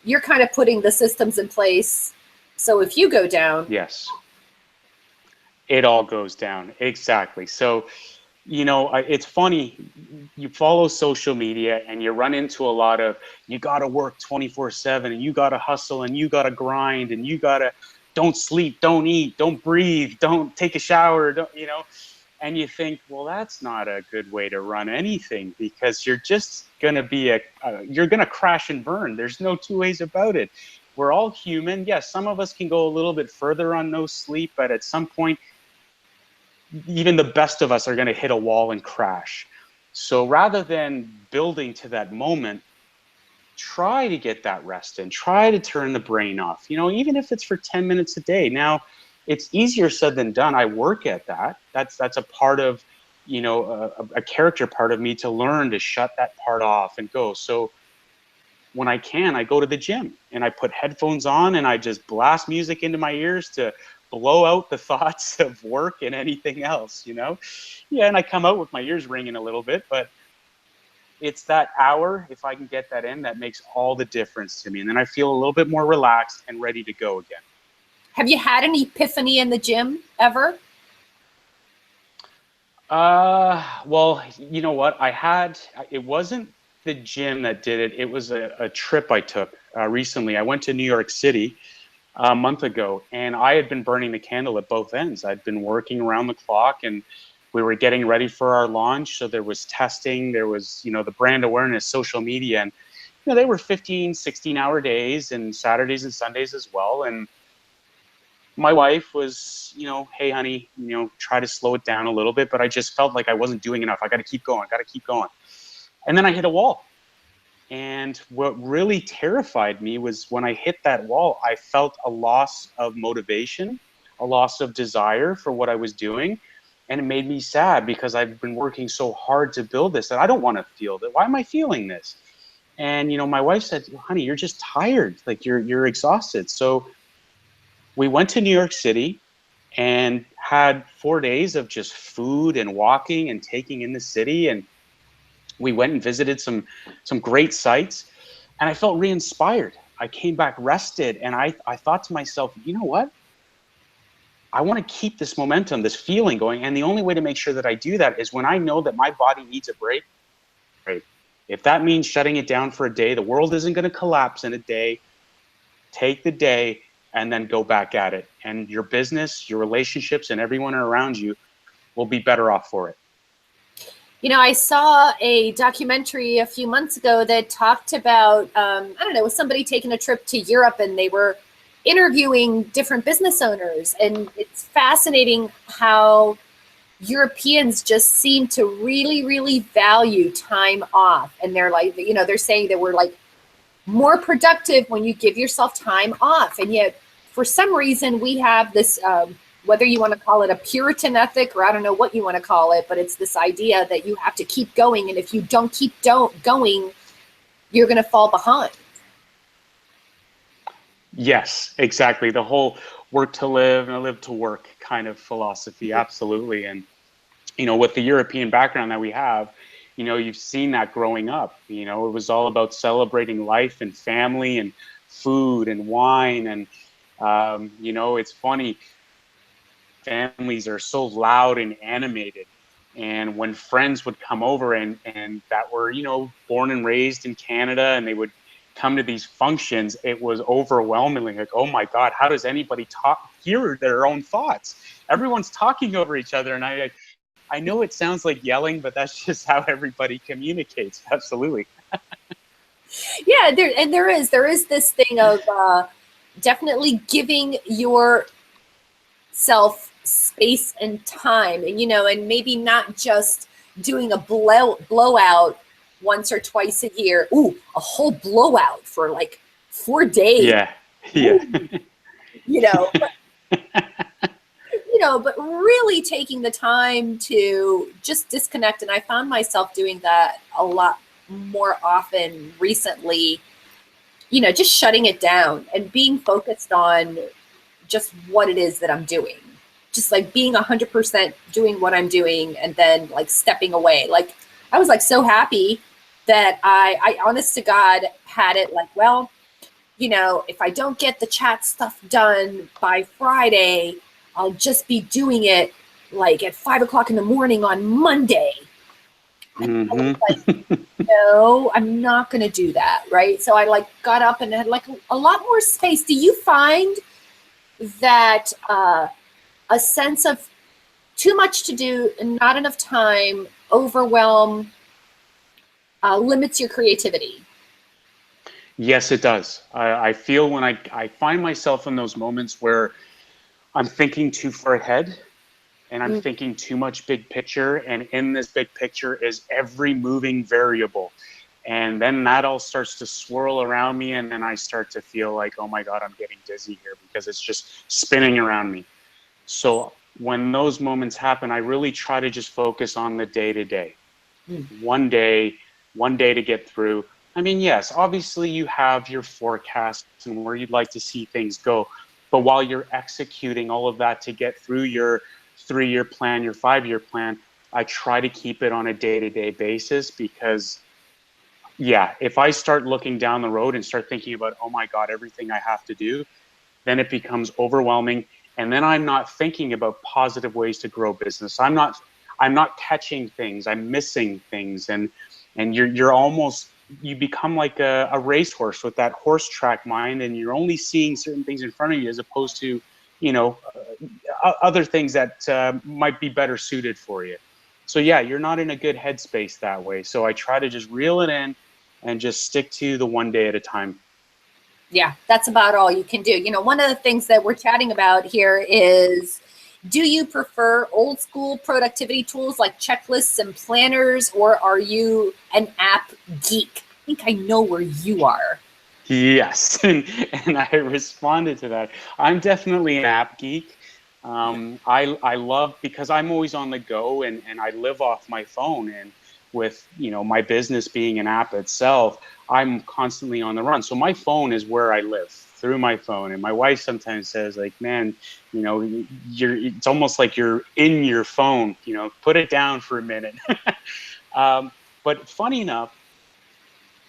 you're kind of putting the systems in place. So if you go down, yes, it all goes down. Exactly. So, it's funny, you follow social media and you run into a lot of, you got to work 24/7 and you got to hustle and you got to grind and you got to, don't sleep, don't eat, don't breathe, don't take a shower, and you think, well, that's not a good way to run anything, because you're just going to be you're going to crash and burn. There's no two ways about it. We're all human. Yes, some of us can go a little bit further on no sleep, but at some point, even the best of us are going to hit a wall and crash. So rather than building to that moment, try to get that rest in, try to turn the brain off, even if it's for 10 minutes a day. Now, it's easier said than done. I work at that. That's a part of, a character part of me, to learn to shut that part off and go. So when I can, I go to the gym and I put headphones on and I just blast music into my ears to blow out the thoughts of work and anything else, Yeah, and I come out with my ears ringing a little bit, but it's that hour, if I can get that in, that makes all the difference to me. And then I feel a little bit more relaxed and ready to go again. have you had an epiphany in the gym ever? Well, you know what? It wasn't the gym that did it. It was a trip I took recently. I went to New York City a month ago, and I had been burning the candle at both ends. I'd been working around the clock, and we were getting ready for our launch. So there was testing, there was, the brand awareness, social media, and, they were 15, 16-hour days and Saturdays and Sundays as well. And my wife was, hey, honey, try to slow it down a little bit, but I just felt like I wasn't doing enough. I got to keep going, And then I hit a wall. And what really terrified me was when I hit that wall, I felt a loss of motivation, a loss of desire for what I was doing. And it made me sad, because I've been working so hard to build this, and I don't want to feel that. Why am I feeling this? And, my wife said, honey, you're just tired. Like you're exhausted. So we went to New York City. and had 4 days of just food and walking and taking in the city. And we went and visited some great sites, and I felt re-inspired. I came back rested, and I thought to myself, you know what? I want to keep this momentum, this feeling going. And the only way to make sure that I do that is when I know that my body needs a break. Right. If that means shutting it down for a day, the world isn't going to collapse in a day. Take the day and then go back at it. And your business, your relationships, and everyone around you will be better off for it. You know, I saw a documentary a few months ago that talked about, I don't know, somebody taking a trip to Europe, and they were interviewing different business owners. And it's fascinating how Europeans just seem to really, really value time off. And they're like, you know, they're saying that we're like more productive when you give yourself time off. And yet, for some reason, we have this, whether you want to call it a Puritan ethic, or I don't know what you want to call it, but it's this idea that you have to keep going. And if you don't keep going, you're going to fall behind. Yes, exactly. The whole work to live and live to work kind of philosophy. Absolutely. And, you know, with the European background that we have, you know, you've seen that growing up. You know, it was all about celebrating life and family and food and wine. And, you know, it's funny. Families are so loud and animated. And when friends would come over and that were, you know, born and raised in Canada, and they would come to these functions, it was overwhelmingly like, oh my God, how does anybody hear their own thoughts? Everyone's talking over each other. And I know it sounds like yelling, but that's just how everybody communicates. Absolutely. Yeah, there is this thing of definitely giving yourself space and time, and you know, and maybe not just doing a blowout once or twice a year. Ooh, a whole blowout for like 4 days. Yeah. Ooh, you know. You know, but really taking the time to just disconnect. And I found myself doing that a lot more often recently, you know, just shutting it down and being focused on just what it is that I'm doing. Just like being 100% doing what I'm doing, and then like stepping away. Like I was like so happy that I honest to God had it like, well, you know, if I don't get the chat stuff done by Friday, I'll just be doing it like at 5 o'clock in the morning on Monday. And I was like, no, I'm not going to do that. Right. So I like got up and had like a lot more space. Do you find that a sense of too much to do and not enough time, overwhelm, limits your creativity? Yes, it does. I feel when I find myself in those moments where I'm thinking too far ahead, and I'm thinking too much big picture, and in this big picture is every moving variable. And then that all starts to swirl around me, and then I start to feel like, oh my God, I'm getting dizzy here because it's just spinning around me. So when those moments happen, I really try to just focus on the day-to-day. One day to get through. I mean, yes, obviously you have your forecast and where you'd like to see things go. But while you're executing all of that to get through your 3-year plan, your 5-year plan, I try to keep it on a day-to-day basis, because yeah, if I start looking down the road and start thinking about, oh my God, everything I have to do, then it becomes overwhelming. And then I'm not thinking about positive ways to grow business. I'm not catching things, I'm missing things. And you're almost, you become like a racehorse with that horse track mind, and you're only seeing certain things in front of you as opposed to, you know, other things that might be better suited for you. So yeah, you're not in a good headspace that way. So I try to just reel it in and just stick to the one day at a time. Yeah, that's about all you can do. You know, one of the things that we're chatting about here is, do you prefer old school productivity tools like checklists and planners, or are you an app geek? I think I know where you are. Yes, and I responded to that. I'm definitely an app geek. I love, because I'm always on the go, and I live off my phone, and with, you know, my business being an app itself, I'm constantly on the run. So my phone is where I live. through my phone. And my wife sometimes says, like, man, you know, it's almost like you're in your phone, you know, put it down for a minute. But funny enough,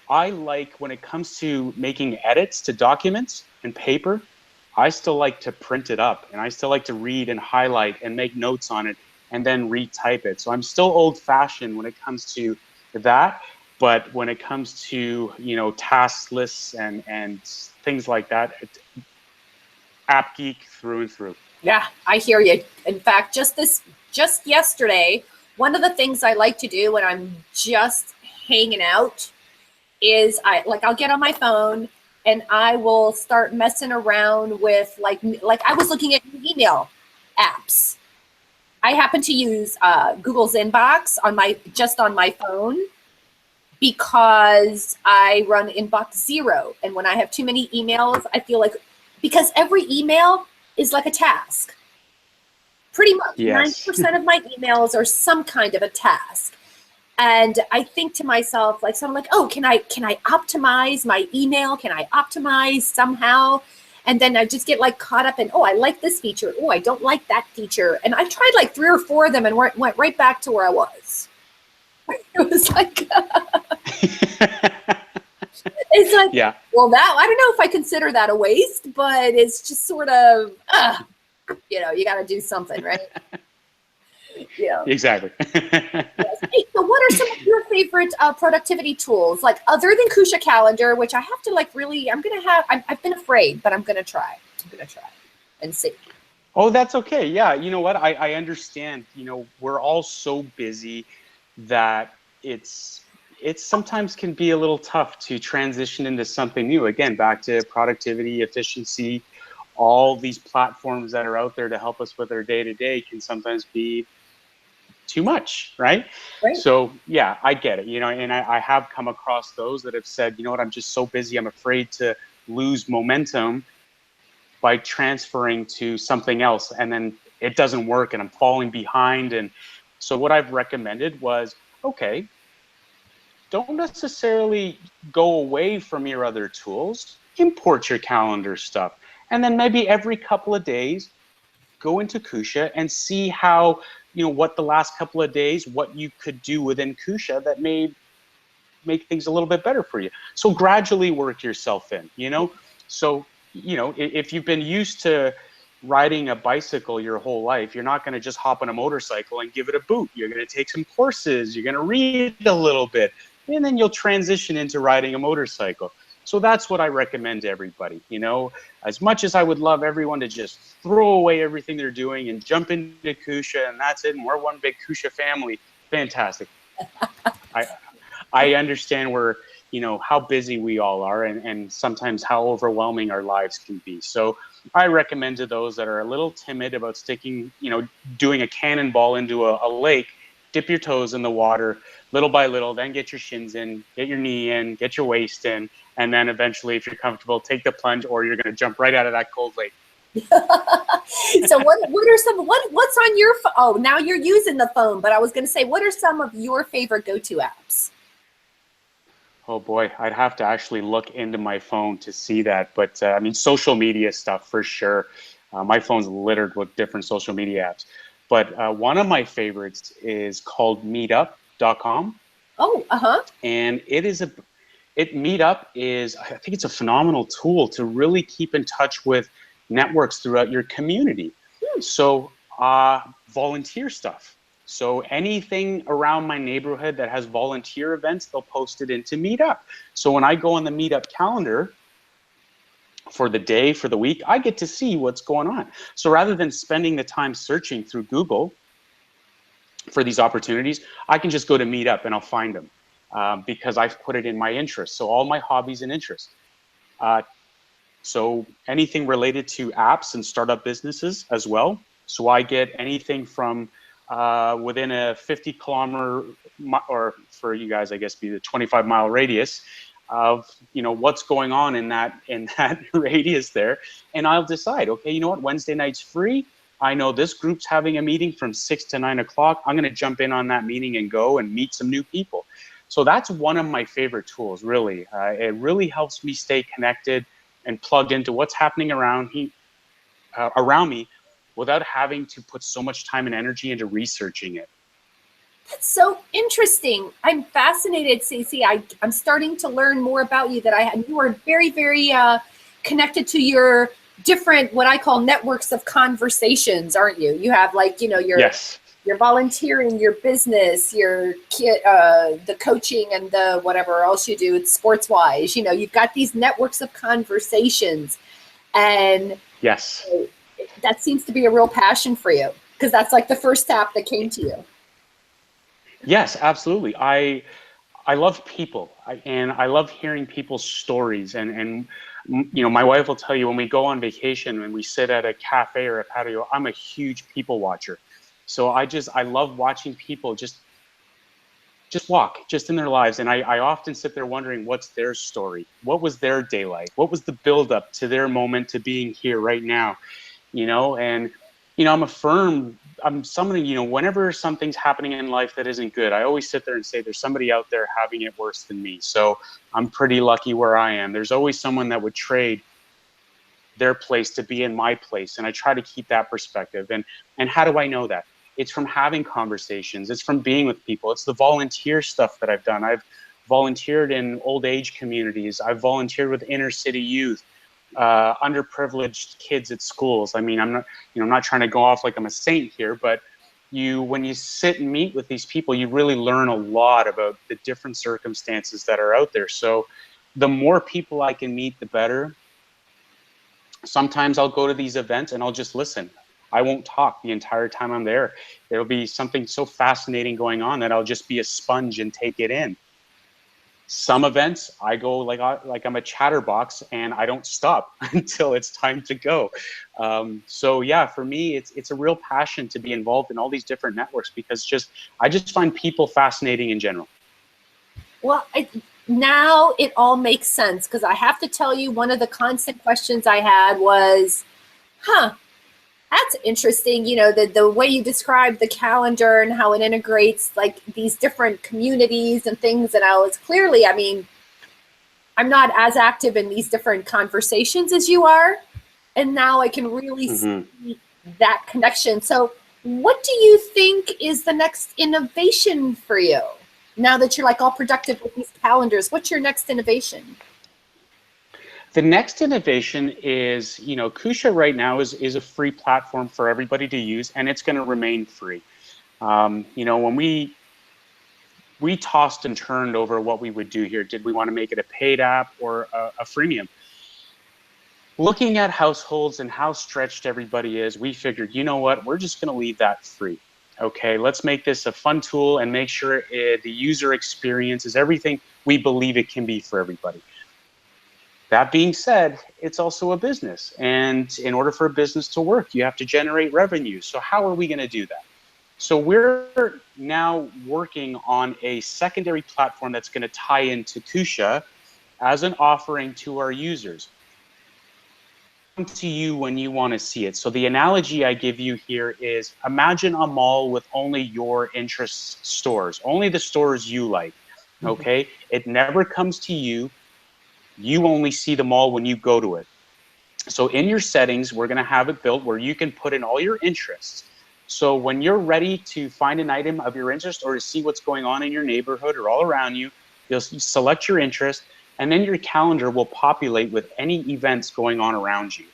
I like, when it comes to making edits to documents and paper, I still like to print it up, and I still like to read and highlight and make notes on it and then retype it. So I'm still old fashioned when it comes to that. But when it comes to, you know, task lists and things like that, app geek through and through. Yeah, I hear you. In fact, just yesterday, one of the things I like to do when I'm just hanging out is I'll get on my phone and I will start messing around with like I was looking at email apps. I happen to use Google's Inbox on my phone because I run Inbox Zero, and when I have too many emails, I feel like, because every email is like a task. Pretty much, Yes. 90% of my emails are some kind of a task. And I think to myself, like, so I'm like, oh, can I optimize my email? Can I optimize somehow? And then I just get like caught up in, oh, I like this feature. Oh, I don't like that feature. And I tried like 3 or 4 of them and went right back to where I was. It was like, it's like, Yeah. well, now I don't know if I consider that a waste, but it's just sort of, you know, you got to do something, right? Yeah. Exactly. Yes. Hey, so what are some of your favorite productivity tools, like other than Kusha Calendar, which I have to like really, I've been afraid, but I'm going to try. And see. Oh, that's okay. Yeah. You know what? I understand, you know, we're all so busy that it's sometimes can be a little tough to transition into something new. Again, back to productivity, efficiency, all these platforms that are out there to help us with our day-to-day can sometimes be too much, right? So yeah, I get it, you know, and I have come across those that have said, you know what, I'm just so busy, I'm afraid to lose momentum by transferring to something else, and then it doesn't work and I'm falling behind. And so what I've recommended was, okay, don't necessarily go away from your other tools, import your calendar stuff, and then maybe every couple of days go into Kusha and see how, you know, what the last couple of days, what you could do within Kusha that may make things a little bit better for you. So gradually work yourself in, you know. So, you know, if you've been used to riding a bicycle your whole life, you're not going to just hop on a motorcycle and give it a boot. You're going to take some courses, you're going to read a little bit, and then you'll transition into riding a motorcycle. So that's what I recommend to everybody. You know, as much as I would love everyone to just throw away everything they're doing and jump into Kusha and that's it, and we're one big Kusha family, fantastic. I understand you know, how busy we all are, and sometimes how overwhelming our lives can be. So I recommend to those that are a little timid about sticking, you know, doing a cannonball into a lake, dip your toes in the water little by little, then get your shins in, get your knee in, get your waist in, and then eventually, if you're comfortable, take the plunge, or you're going to jump right out of that cold lake. So what's on your phone? Oh, now you're using the phone, but I was going to say, what are some of your favorite go-to apps? Oh boy, I'd have to actually look into my phone to see that. But I mean, social media stuff for sure. My phone's littered with different social media apps. But one of my favorites is called Meetup.com. Oh, And Meetup is, I think it's a phenomenal tool to really keep in touch with networks throughout your community. So volunteer stuff. So anything around my neighborhood that has volunteer events, they'll post it into Meetup. So when I go on the Meetup calendar for the day, for the week, I get to see what's going on. So rather than spending the time searching through Google for these opportunities, I can just go to Meetup and I'll find them because I've put it in my interests. So all my hobbies and interests. So anything related to apps and startup businesses as well. So I get anything from within a 50-kilometer, or for you guys, I guess, be the 25-mile radius of, you know, what's going on in that radius there. And I'll decide, okay, you know what, Wednesday night's free. I know this group's having a meeting from 6 to 9 o'clock. I'm going to jump in on that meeting and go and meet some new people. So that's one of my favorite tools, really. It really helps me stay connected and plugged into what's happening around me without having to put so much time and energy into researching it. That's so interesting. I'm fascinated, Stacey. I'm starting to learn more about you you are very, very connected to your different, what I call networks of conversations, aren't you? You have like, your Yes. Your volunteering, your business, your the coaching and the whatever else you do, it's sports wise. You've got these networks of conversations, and yes, that seems to be a real passion for you, because that's like the first tap that came to you. Yes, absolutely. I love people, and I love hearing people's stories. And my wife will tell you, when we go on vacation, when we sit at a cafe or a patio, I'm a huge people watcher. So I love watching people just walk just in their lives. And I often sit there wondering, what's their story? What was their day like? What was the buildup to their moment to being here right now? And I'm someone, whenever something's happening in life that isn't good, I always sit there and say, there's somebody out there having it worse than me. So I'm pretty lucky where I am. There's always someone that would trade their place to be in my place. And I try to keep that perspective. And how do I know that? It's from having conversations. It's from being with people. It's the volunteer stuff that I've done. I've volunteered in old age communities. I've volunteered with inner city youth, underprivileged kids at schools. I mean, I'm not trying to go off like I'm a saint here, but when you sit and meet with these people, you really learn a lot about the different circumstances that are out there. So the more people I can meet, the better. Sometimes I'll go to these events and I'll just listen. I won't talk the entire time I'm there. There'll be something so fascinating going on that I'll just be a sponge and take it in. Some events I go like I'm a chatterbox and I don't stop until it's time to go. So yeah, for me, it's a real passion to be involved in all these different networks, because I just find people fascinating in general. Well, now it all makes sense, because I have to tell you, one of the constant questions I had was, that's interesting, the way you described the calendar and how it integrates like these different communities and things. And I was clearly, I'm not as active in these different conversations as you are. And now I can really see that connection. So what do you think is the next innovation for you? Now that you're like all productive with these calendars, what's your next innovation? The next innovation is, Kusha right now is a free platform for everybody to use, and it's going to remain free. When we tossed and turned over what we would do here, did we want to make it a paid app or a freemium? Looking at households and how stretched everybody is, we figured, you know what, we're just going to leave that free. Okay, let's make this a fun tool and make sure the user experience is everything we believe it can be for everybody. That being said, it's also a business. And in order for a business to work, you have to generate revenue. So how are we going to do that? So we're now working on a secondary platform that's going to tie into Kusha as an offering to our users. To you when you want to see it. So the analogy I give you here is, imagine a mall with only your interest stores, only the stores you like. Okay, it never comes to you. You only see the mall when you go to it. So in your settings, we're going to have it built where you can put in all your interests. So when you're ready to find an item of your interest or to see what's going on in your neighborhood or all around you, you'll select your interest, and then your calendar will populate with any events going on around you.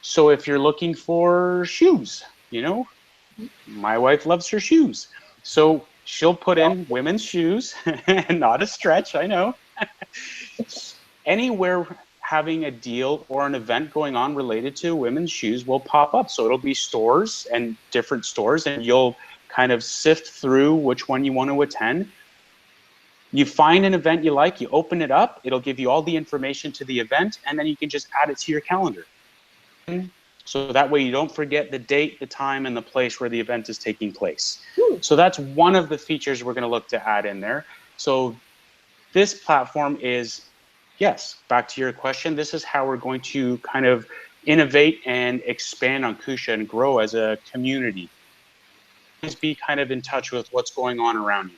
So if you're looking for shoes, my wife loves her shoes. So she'll put in women's shoes, not a stretch, I know. Anywhere having a deal or an event going on related to women's shoes will pop up. So it'll be stores and different stores, and you'll kind of sift through which one you want to attend. You find an event you like, you open it up, it'll give you all the information to the event, and then you can just add it to your calendar. So that way you don't forget the date, the time, and the place where the event is taking place. So that's one of the features we're going to look to add in there. So this platform is, yes, back to your question, this is how we're going to kind of innovate and expand on Kusha and grow as a community. Just be kind of in touch with what's going on around you.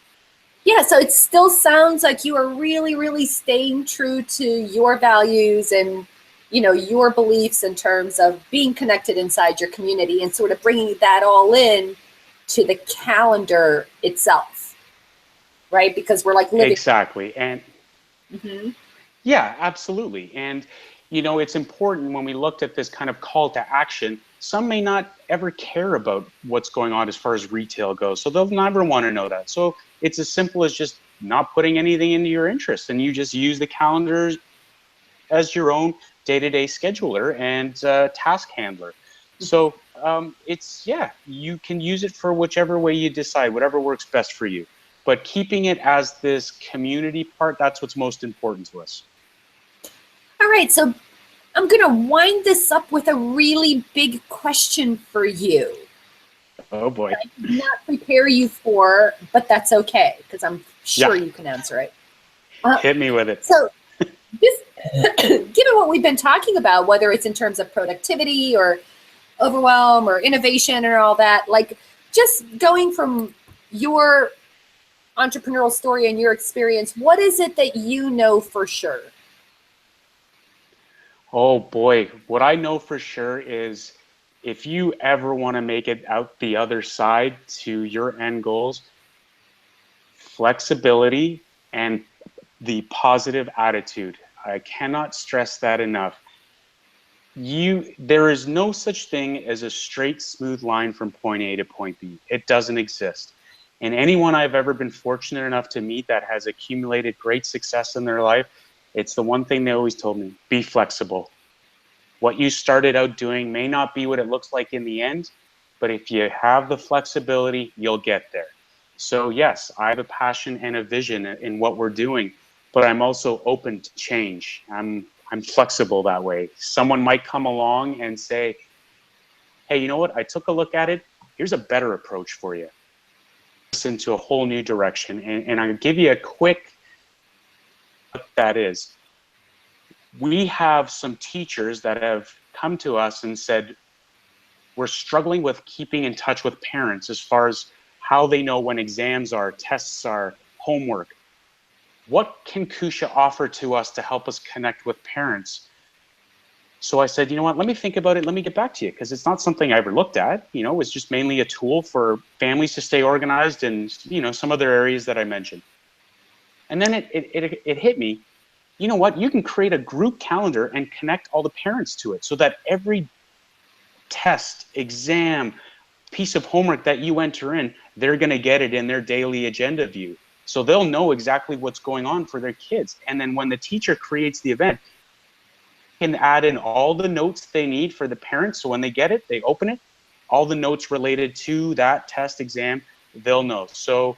Yeah, so it still sounds like you are really, really staying true to your values and your beliefs in terms of being connected inside your community and sort of bringing that all in to the calendar itself, right? Because we're like living. Exactly. And Mhm. yeah, absolutely. And, it's important when we looked at this kind of call to action, some may not ever care about what's going on as far as retail goes. So they'll never want to know that. So it's as simple as just not putting anything into your interest, and you just use the calendar as your own day-to-day scheduler and task handler. So you can use it for whichever way you decide, whatever works best for you. But keeping it as this community part, that's what's most important to us. All right, so I'm going to wind this up with a really big question for you. Oh boy. I did not prepare you for, but that's okay, because I'm sure Yeah. you can answer it. Hit me with it. So, just given what we've been talking about, whether it's in terms of productivity or overwhelm or innovation or all that, like just going from your entrepreneurial story and your experience, what is it that you know for sure? Oh boy, what I know for sure is if you ever want to make it out the other side to your end goals, flexibility and the positive attitude. I cannot stress that enough. There is no such thing as a straight, smooth line from point A to point B. It doesn't exist. And anyone I've ever been fortunate enough to meet that has accumulated great success in their life, it's the one thing they always told me: be flexible. What you started out doing may not be what it looks like in the end, but if you have the flexibility, you'll get there. So yes, I have a passion and a vision in what we're doing, but I'm also open to change. I'm flexible that way. Someone might come along and say, "Hey, you know what? I took a look at it. Here's a better approach for you." Into a whole new direction. And I'll give you a quick what that is. We have some teachers that have come to us and said, we're struggling with keeping in touch with parents as far as how they know when exams are, tests are, homework. What can Kusha offer to us to help us connect with parents? So I said, you know what, let me think about it. Let me get back to you, because it's not something I ever looked at. It's just mainly a tool for families to stay organized and, some other areas that I mentioned. And then it hit me. You know what? You can create a group calendar and connect all the parents to it so that every test, exam, piece of homework that you enter in, they're going to get it in their daily agenda view. So they'll know exactly what's going on for their kids. And then when the teacher creates the event, can add in all the notes they need for the parents. So when they get it, they open it, all the notes related to that test exam, they'll know. So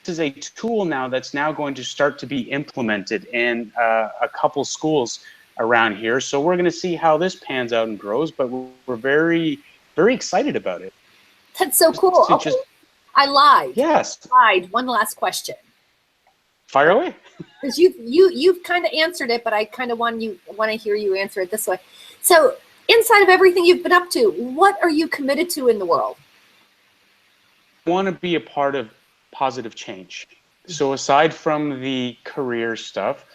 this is a tool now that's now going to start to be implemented in a couple schools around here. So we're going to see how this pans out and grows, but we're very, very excited about it. That's so cool. Okay. I lied. Yes. One last question. Fire away. Because you've kind of answered it, but I kind of want to hear you answer it this way. So inside of everything you've been up to, what are you committed to in the world? I want to be a part of positive change. So aside from the career stuff,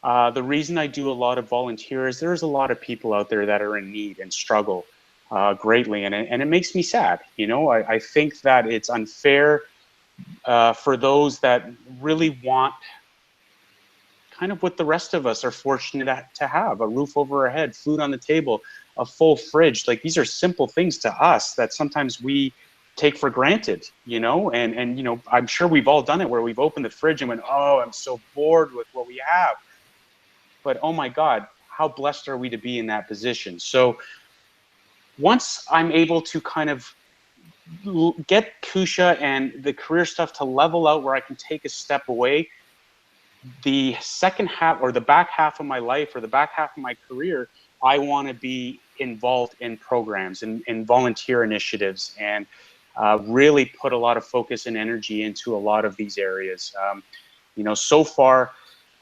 the reason I do a lot of volunteer is there's a lot of people out there that are in need and struggle greatly, and it makes me sad. I think that it's unfair for those that really want kind of what the rest of us are fortunate to have: a roof over our head, food on the table, a full fridge. Like, these are simple things to us that sometimes we take for granted, and I'm sure we've all done it, where we've opened the fridge and went, oh, I'm so bored with what we have. But oh my God, how blessed are we to be in that position? So once I'm able to kind of get Kusha and the career stuff to level out where I can take a step away, the second half, or the back half of my life, or the back half of my career, I want to be involved in programs and volunteer initiatives, and really put a lot of focus and energy into a lot of these areas. So far,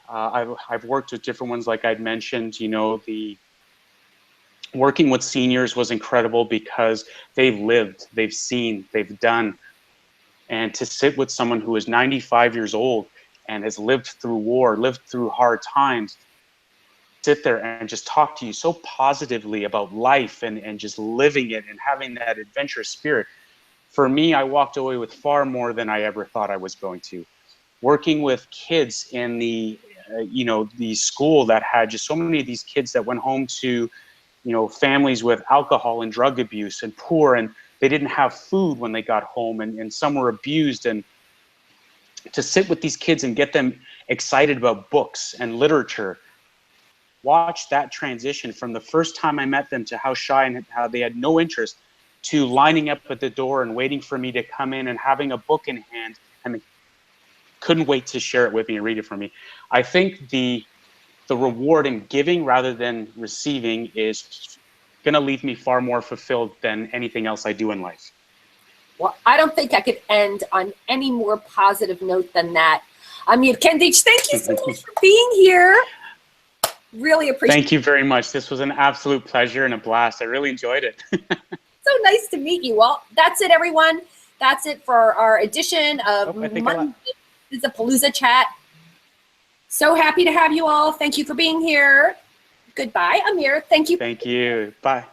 I've worked with different ones, like I'd mentioned. The working with seniors was incredible because they've lived, they've seen, they've done. And to sit with someone who is 95 years old and has lived through war, lived through hard times, sit there and just talk to you so positively about life and just living it and having that adventurous spirit. For me, I walked away with far more than I ever thought I was going to. Working with kids in the, the school that had just so many of these kids that went home to, families with alcohol and drug abuse and poor, and they didn't have food when they got home, and some were abused. And to sit with these kids and get them excited about books and literature, watch that transition from the first time I met them to how shy and how they had no interest, to lining up at the door and waiting for me to come in and having a book in hand, and they couldn't wait to share it with me and read it for me. I think the reward in giving rather than receiving is going to leave me far more fulfilled than anything else I do in life. Well, I don't think I could end on any more positive note than that. Amir Kendich, thank you so much for being here. Really appreciate it. Thank you very much. This was an absolute pleasure and a blast. I really enjoyed it. So nice to meet you. Well, that's it, everyone. That's it for our edition of Monday BizzaPalooza Chat. So happy to have you all. Thank you for being here. Goodbye, Amir. Thank you. Thank you. Bye.